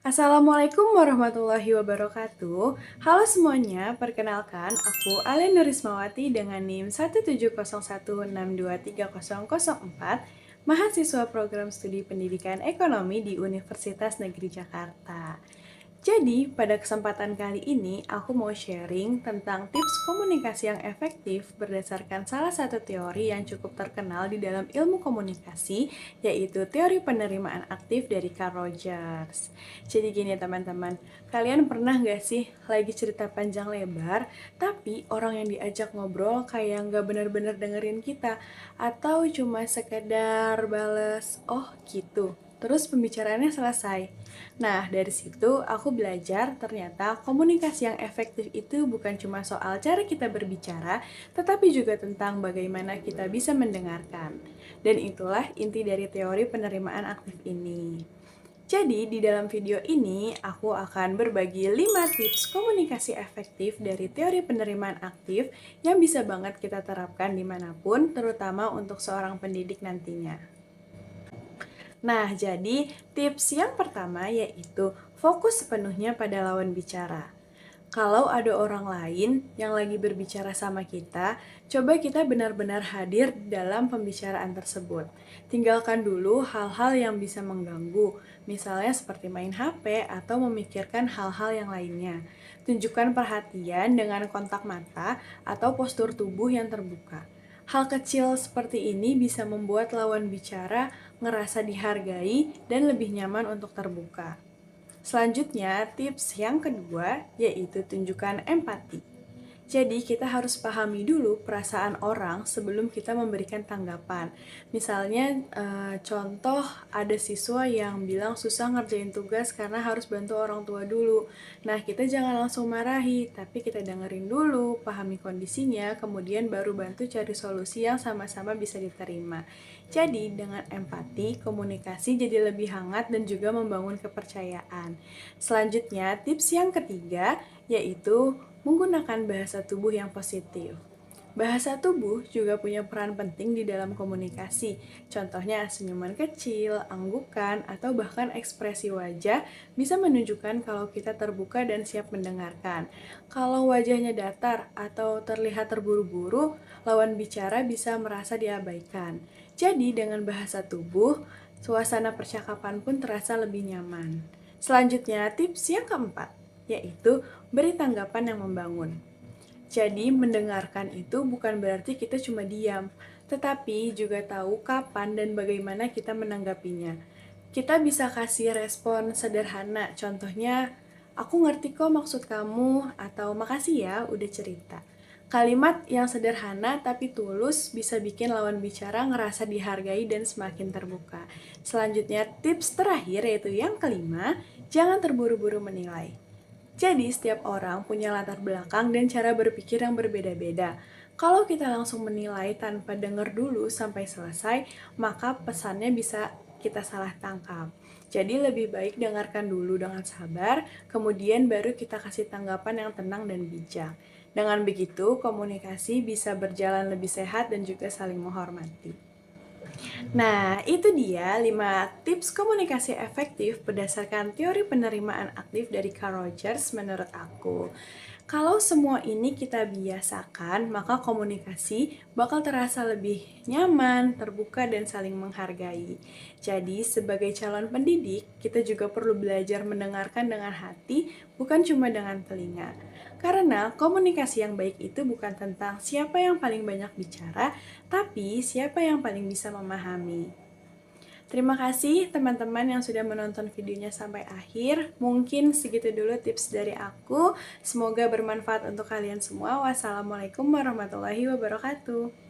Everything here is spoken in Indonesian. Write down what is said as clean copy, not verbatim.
Assalamualaikum warahmatullahi wabarakatuh. Halo semuanya, perkenalkan aku Alen Nurismawati dengan NIM 17016230004, mahasiswa program studi pendidikan ekonomi di Universitas Negeri Jakarta. Jadi, pada kesempatan kali ini aku mau sharing tentang tips komunikasi yang efektif berdasarkan salah satu teori yang cukup terkenal di dalam ilmu komunikasi, yaitu teori penerimaan aktif dari Carl Rogers. Jadi gini teman-teman, kalian pernah gak sih lagi cerita panjang lebar, tapi orang yang diajak ngobrol kayak nggak bener-bener dengerin kita, atau cuma sekedar bales, oh gitu, terus pembicaraannya selesai. Nah, dari situ aku belajar ternyata komunikasi yang efektif itu bukan cuma soal cara kita berbicara, tetapi juga tentang bagaimana kita bisa mendengarkan. Dan itulah inti dari teori penerimaan aktif ini. Jadi, di dalam video ini, aku akan berbagi 5 tips komunikasi efektif dari teori penerimaan aktif yang bisa banget kita terapkan dimanapun, terutama untuk seorang pendidik nantinya. Nah, jadi tips yang pertama yaitu fokus sepenuhnya pada lawan bicara. Kalau ada orang lain yang lagi berbicara sama kita, coba kita benar-benar hadir dalam pembicaraan tersebut. Tinggalkan dulu hal-hal yang bisa mengganggu, misalnya seperti main HP atau memikirkan hal-hal yang lainnya. Tunjukkan perhatian dengan kontak mata atau postur tubuh yang terbuka. Hal kecil seperti ini bisa membuat lawan bicara ngerasa dihargai dan lebih nyaman untuk terbuka. Selanjutnya, tips yang kedua yaitu tunjukkan empati. Jadi, kita harus pahami dulu perasaan orang sebelum kita memberikan tanggapan. Misalnya, contoh ada siswa yang bilang susah ngerjain tugas karena harus bantu orang tua dulu. Nah, kita jangan langsung marahi, tapi kita dengerin dulu, pahami kondisinya, kemudian baru bantu cari solusi yang sama-sama bisa diterima. Jadi, dengan empati, komunikasi jadi lebih hangat dan juga membangun kepercayaan. Selanjutnya, tips yang ketiga yaitu menggunakan bahasa tubuh yang positif. Bahasa tubuh juga punya peran penting di dalam komunikasi. Contohnya senyuman kecil, anggukan, atau bahkan ekspresi wajah bisa menunjukkan kalau kita terbuka dan siap mendengarkan. Kalau wajahnya datar atau terlihat terburu-buru, lawan bicara bisa merasa diabaikan. Jadi dengan bahasa tubuh, suasana percakapan pun terasa lebih nyaman. Selanjutnya, tips yang keempat, yaitu beri tanggapan yang membangun. Jadi, mendengarkan itu bukan berarti kita cuma diam, tetapi juga tahu kapan dan bagaimana kita menanggapinya. Kita bisa kasih respon sederhana, contohnya, aku ngerti kok maksud kamu, atau makasih ya udah cerita. Kalimat yang sederhana tapi tulus bisa bikin lawan bicara ngerasa dihargai dan semakin terbuka. Selanjutnya, tips terakhir yaitu yang kelima, jangan terburu-buru menilai. Jadi, setiap orang punya latar belakang dan cara berpikir yang berbeda-beda. Kalau kita langsung menilai tanpa dengar dulu sampai selesai, maka pesannya bisa kita salah tangkap. Jadi, lebih baik dengarkan dulu dengan sabar, kemudian baru kita kasih tanggapan yang tenang dan bijak. Dengan begitu, komunikasi bisa berjalan lebih sehat dan juga saling menghormati. Nah, itu dia 5 tips komunikasi efektif berdasarkan teori penerimaan aktif dari Carl Rogers menurut aku. Kalau semua ini kita biasakan, maka komunikasi bakal terasa lebih nyaman, terbuka, dan saling menghargai. Jadi, sebagai calon pendidik, kita juga perlu belajar mendengarkan dengan hati, bukan cuma dengan telinga. Karena komunikasi yang baik itu bukan tentang siapa yang paling banyak bicara, tapi siapa yang paling bisa memahami. Terima kasih teman-teman yang sudah menonton videonya sampai akhir. Mungkin segitu dulu tips dari aku. Semoga bermanfaat untuk kalian semua. Wassalamualaikum warahmatullahi wabarakatuh.